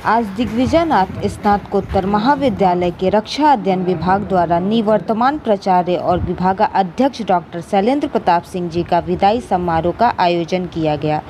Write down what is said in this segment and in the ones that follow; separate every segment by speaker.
Speaker 1: आज दिग्विजयनाथ स्नातकोत्तर महाविद्यालय के रक्षा अध्ययन विभाग द्वारा निवर्तमान प्राचार्य और विभागाध्यक्ष डॉक्टर शैलेंद्र प्रताप सिंह जी का विदाई समारोह का आयोजन किया गया,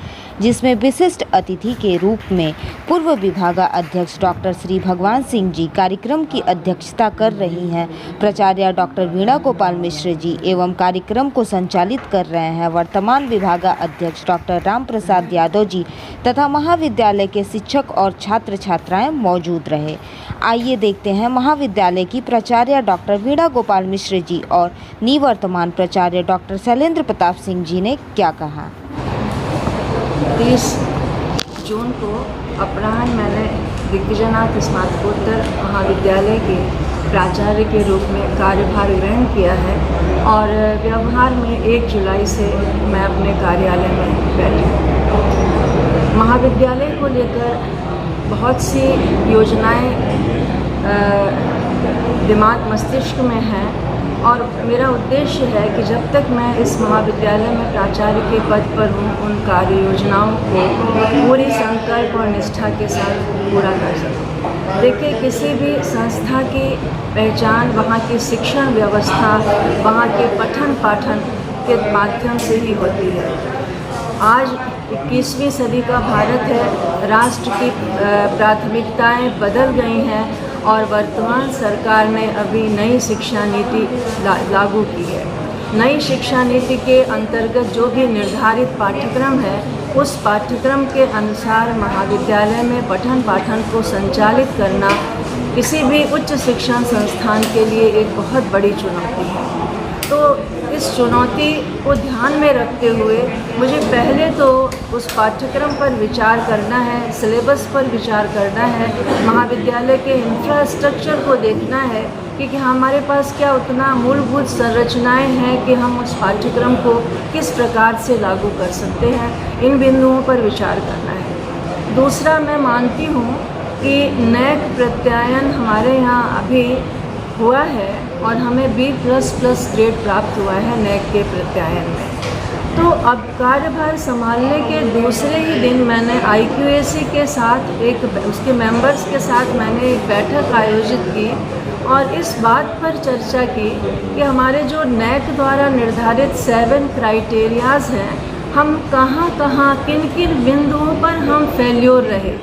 Speaker 1: जिसमें विशिष्ट अतिथि के रूप में पूर्व विभागाध्यक्ष डॉक्टर श्री भगवान सिंह जी कार्यक्रम की अध्यक्षता कर रही हैं। प्राचार्य डॉक्टर वीणा गोपाल मिश्र जी एवं कार्यक्रम को संचालित कर रहे हैं। वर्तमान विभागाध्यक्ष डॉक्टर राम प्रसाद यादव जी तथा महाविद्यालय के शिक्षक और छात्र छात्राएं मौजूद रहे। आइए देखते हैं महाविद्यालय की प्राचार्य डॉक्टर वीणा गोपाल मिश्र जी और निवर्तमान प्राचार्य डॉक्टर शैलेंद्र प्रताप सिंह जी ने क्या कहा।
Speaker 2: 30 जून को अपराह्न मैंने दिग्विजयनाथ स्नातकोत्तर महाविद्यालय के प्राचार्य के रूप में कार्यभार ग्रहण किया है और व्यवहार में 1 जुलाई से मैं अपने कार्यालय में बैठी। महाविद्यालय को लेकर बहुत सी योजनाएं दिमाग मस्तिष्क में हैं और मेरा उद्देश्य है कि जब तक मैं इस महाविद्यालय में प्राचार्य के पद पर हूँ, उन कार्य योजनाओं को पूरी संकल्प और निष्ठा के साथ पूरा कर सकूँ। देखिए, किसी भी संस्था की पहचान वहाँ की शिक्षण व्यवस्था, वहाँ के पठन पाठन के माध्यम से ही होती है। आज 21वीं सदी का भारत है, राष्ट्र की प्राथमिकताएं बदल गई हैं और वर्तमान सरकार ने अभी नई शिक्षा नीति लागू की है। नई शिक्षा नीति के अंतर्गत जो भी निर्धारित पाठ्यक्रम है, उस पाठ्यक्रम के अनुसार महाविद्यालय में पठन पाठन को संचालित करना किसी भी उच्च शिक्षण संस्थान के लिए एक बहुत बड़ी चुनौती है। तो इस चुनौती को ध्यान में रखते हुए मुझे पहले तो उस पाठ्यक्रम पर विचार करना है, सिलेबस पर विचार करना है, महाविद्यालय के इंफ्रास्ट्रक्चर को देखना है कि हमारे पास क्या उतना मूलभूत संरचनाएं हैं कि हम उस पाठ्यक्रम को किस प्रकार से लागू कर सकते हैं। इन बिंदुओं पर विचार करना है। दूसरा, मैं मानती हूँ कि नैक प्रत्यायन हमारे यहाँ अभी हुआ है और हमें B++ ग्रेड प्राप्त हुआ है नैक के प्रत्यायन में। तो अब कार्यभार संभालने के दूसरे ही दिन मैंने IQAC के साथ उसके मेंबर्स के साथ मैंने एक बैठक आयोजित की और इस बात पर चर्चा की कि हमारे जो नैक द्वारा निर्धारित 7 क्राइटेरियाज़ हैं, हम कहाँ किन किन बिंदुओं पर हम फेल्योर रहे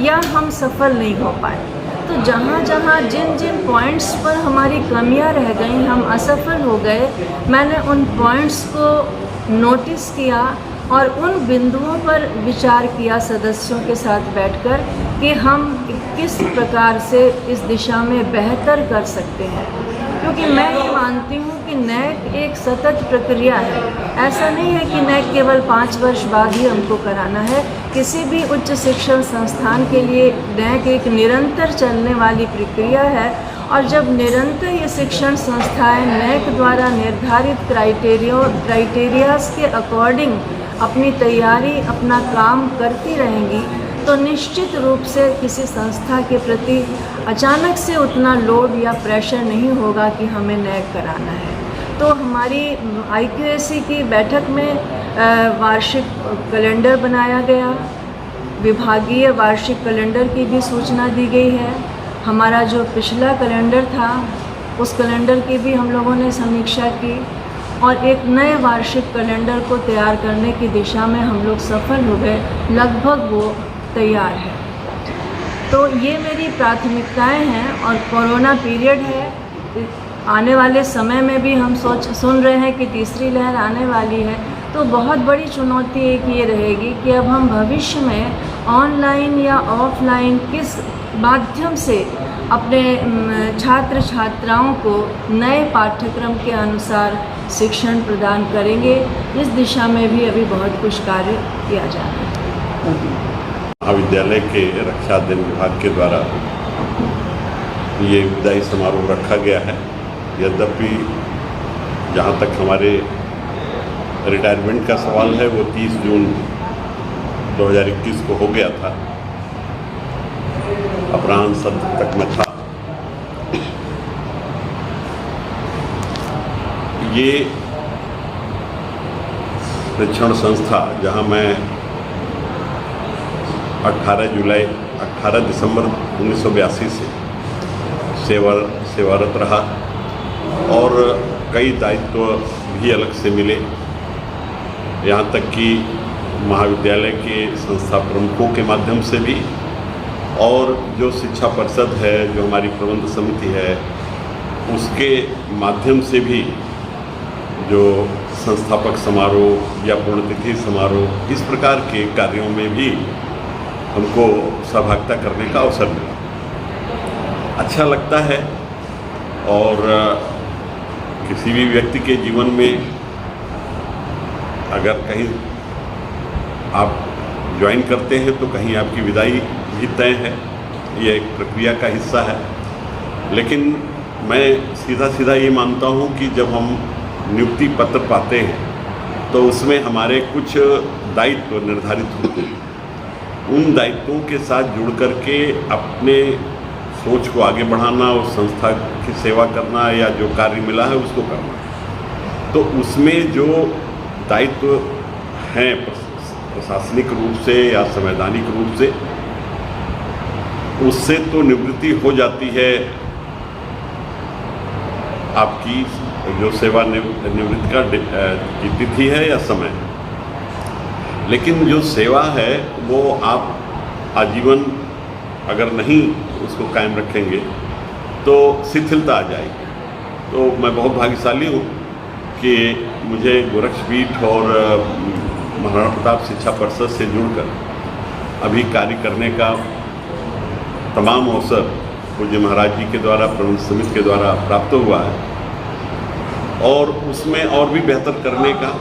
Speaker 2: या हम सफल नहीं हो पाए। तो जहाँ जिन पॉइंट्स पर हमारी कमियां रह गई, हम असफल हो गए, मैंने उन पॉइंट्स को नोटिस किया और उन बिंदुओं पर विचार किया सदस्यों के साथ बैठकर कि हम किस प्रकार से इस दिशा में बेहतर कर सकते हैं। क्योंकि मैं ये मानती हूँ कि नैक एक सतत प्रक्रिया है। ऐसा नहीं है कि नैक केवल 5 वर्ष बाद ही हमको कराना है। किसी भी उच्च शिक्षण संस्थान के लिए नैक एक निरंतर चलने वाली प्रक्रिया है और जब निरंतर ये शिक्षण संस्थाएं नैक द्वारा निर्धारित क्राइटेरियाज़ के अकॉर्डिंग अपनी तैयारी, अपना काम करती रहेंगी, तो निश्चित रूप से किसी संस्था के प्रति अचानक से उतना लोड या प्रेशर नहीं होगा कि हमें नैक कराना है। तो हमारी IQAC की बैठक में वार्षिक कैलेंडर बनाया गया, विभागीय वार्षिक कैलेंडर की भी सूचना दी गई है। हमारा जो पिछला कैलेंडर था, उस कैलेंडर की भी हम लोगों ने समीक्षा की और एक नए वार्षिक कैलेंडर को तैयार करने की दिशा में हम लोग सफल हो गए। लगभग वो तैयार है। तो ये मेरी प्राथमिकताएं हैं और कोरोना पीरियड है। आने वाले समय में भी हम सुन रहे हैं कि तीसरी लहर आने वाली है। तो बहुत बड़ी चुनौती एक ये रहेगी कि अब हम भविष्य में ऑनलाइन या ऑफलाइन किस माध्यम से अपने छात्र छात्राओं को नए पाठ्यक्रम के अनुसार शिक्षण प्रदान करेंगे। इस दिशा में भी अभी बहुत कुछ कार्य किया जा रहा है।
Speaker 3: महाविद्यालय के रक्षा अध्ययन विभाग के द्वारा ये विदाई समारोह रखा गया है। यद्यपि जहाँ तक हमारे रिटायरमेंट का सवाल है, वो 30 जून 2021 को हो गया था, अपराह्न सत्र तक में था। ये शिक्षण संस्था जहाँ मैं 18 जुलाई 18 दिसंबर 1982 से सेवारत रहा और कई दायित्व भी अलग से मिले, यहाँ तक कि महाविद्यालय के संस्था प्रमुखों के माध्यम से भी, और जो शिक्षा परिषद है, जो हमारी प्रबंध समिति है, उसके माध्यम से भी जो संस्थापक समारोह या पुण्यतिथि समारोह, इस प्रकार के कार्यों में भी हमको सहभागिता करने का अवसर मिला। अच्छा लगता है। और किसी भी व्यक्ति के जीवन में अगर कहीं आप ज्वाइन करते हैं तो कहीं आपकी विदाई भी तय है, ये एक प्रक्रिया का हिस्सा है। लेकिन मैं सीधा ये मानता हूँ कि जब हम नियुक्ति पत्र पाते हैं तो उसमें हमारे कुछ दायित्व निर्धारित होते हैं। उन दायित्वों के साथ जुड़ करके अपने सोच को आगे बढ़ाना, उस संस्था की सेवा करना या जो कार्य मिला है उसको करना। तो उसमें जो दायित्व हैं प्रशासनिक रूप से या संवैधानिक रूप से, उससे तो निवृत्ति हो जाती है आपकी जो सेवा निवृत्ति का की तिथि है या समय, लेकिन जो सेवा है वो आप आजीवन अगर नहीं उसको कायम रखेंगे तो शिथिलता आ जाएगी। तो मैं बहुत भाग्यशाली हूँ कि मुझे गोरक्षपीठ और महाराणा प्रताप शिक्षा परिषद से जुड़कर अभी कार्य करने का तमाम अवसर पूज्य महाराज जी के द्वारा, प्रबंध समिति के द्वारा प्राप्त हुआ है, और उसमें और भी बेहतर करने का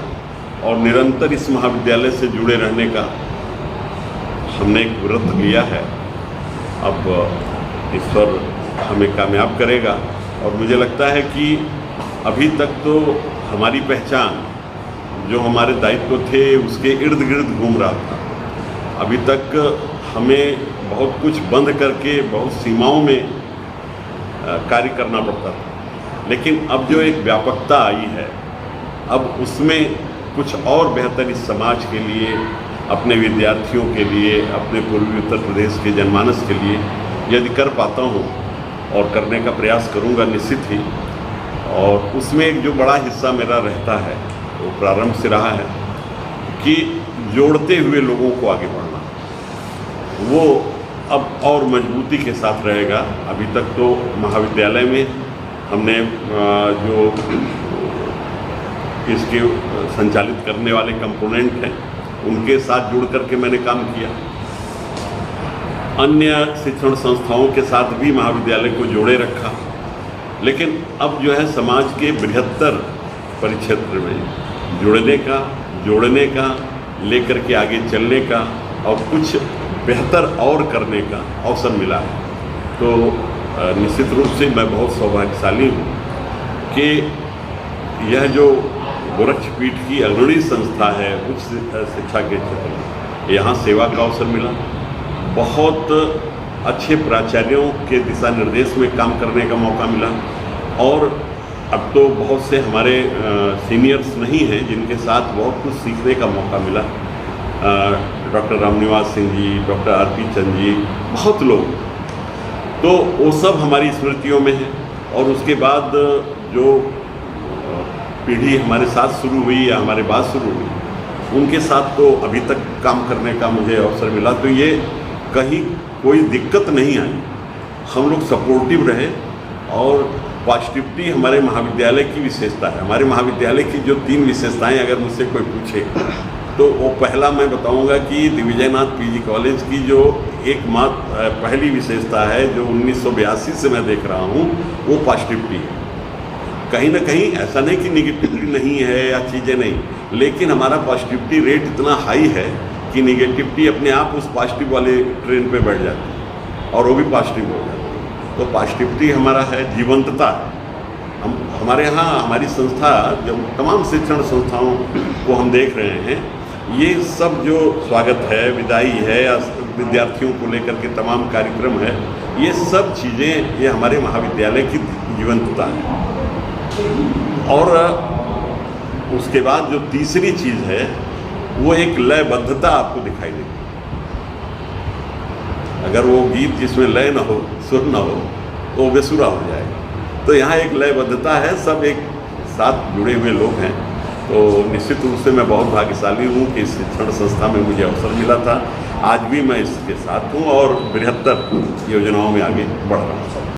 Speaker 3: और निरंतर इस महाविद्यालय से जुड़े रहने का हमने एक व्रत लिया है। अब ईश्वर हमें कामयाब करेगा। और मुझे लगता है कि अभी तक तो हमारी पहचान जो हमारे दायित्व थे उसके इर्द गिर्द घूम रहा था। अभी तक हमें बहुत कुछ बंद करके बहुत सीमाओं में कार्य करना पड़ता था, लेकिन अब जो एक व्यापकता आई है, अब उसमें कुछ और बेहतर इस समाज के लिए, अपने विद्यार्थियों के लिए, अपने पूर्वी उत्तर प्रदेश के जनमानस के लिए यदि कर पाता हूँ और करने का प्रयास करूँगा निश्चित ही। और उसमें एक जो बड़ा हिस्सा मेरा रहता है वो प्रारंभ से रहा है कि जोड़ते हुए लोगों को आगे बढ़ना, वो अब और मजबूती के साथ रहेगा। अभी तक तो महाविद्यालय में हमने जो इसके संचालित करने वाले कंपोनेंट हैं उनके साथ जुड़ करके मैंने काम किया। अन्य शिक्षण संस्थाओं के साथ भी महाविद्यालय को जोड़े रखा, लेकिन अब जो है समाज के बृहत्तर परिक्षेत्र में जोड़ने का लेकर के आगे चलने का और कुछ बेहतर और करने का अवसर मिला है। तो निश्चित रूप से मैं बहुत सौभाग्यशाली हूँ कि यह जो गोरक्षपीठ की अग्रणी संस्था है उच्च शिक्षा के क्षेत्र में, यहाँ सेवा का अवसर मिला। बहुत अच्छे प्राचार्यों के दिशा निर्देश में काम करने का मौका मिला। और अब तो बहुत से हमारे सीनियर्स नहीं हैं जिनके साथ बहुत कुछ सीखने का मौका मिला। Doctor Ramniwas Singh ji, doctor RP. Chand ji, बहुत लोग, तो वो सब हमारी स्मृतियों में है। और उसके बाद जो पीढ़ी हमारे साथ शुरू हुई या हमारे बाद शुरू हुई, उनके साथ तो अभी तक काम करने का मुझे अवसर मिला। तो ये कहीं कोई दिक्कत नहीं आई, हम लोग सपोर्टिव रहे। और पॉजिटिविटी हमारे महाविद्यालय की विशेषता है। हमारे महाविद्यालय की जो 3 विशेषताएं अगर मुझसे कोई पूछे तो वो पहला मैं बताऊंगा कि दिग्विजयनाथ पीजी कॉलेज की जो एकमात्र पहली विशेषता है जो 1982 से मैं देख रहा हूँ, वो पॉजिटिविटी है। कहीं ना कहीं ऐसा नहीं कि निगेटिविटी नहीं है या चीज़ें नहीं, लेकिन हमारा पॉजिटिविटी रेट इतना हाई है कि निगेटिविटी अपने आप उस पॉजिटिव वाले ट्रेन पे बैठ जाती है और वो भी पॉजिटिव हो जाती है। तो पॉजिटिविटी हमारा है, जीवंतता है। हम हमारे यहाँ हमारी संस्था, जब तमाम शिक्षण संस्थाओं को हम देख रहे हैं, ये सब जो स्वागत है, विदाई है या विद्यार्थियों को लेकर के तमाम कार्यक्रम है, ये सब चीज़ें ये हमारे महाविद्यालय की जीवंतता है। और उसके बाद जो तीसरी चीज़ है वो एक लयबद्धता आपको दिखाई देती है। अगर वो गीत जिसमें लय न हो, सुर न हो, तो वो बेसुरा हो जाएगा। तो यहाँ एक लयबद्धता है, सब एक साथ जुड़े हुए लोग हैं। तो निश्चित रूप से मैं बहुत भाग्यशाली हूँ कि इस शिक्षण संस्था में मुझे अवसर मिला था। आज भी मैं इसके साथ हूँ और बृहत्तर योजनाओं में आगे बढ़ रहा हूँ।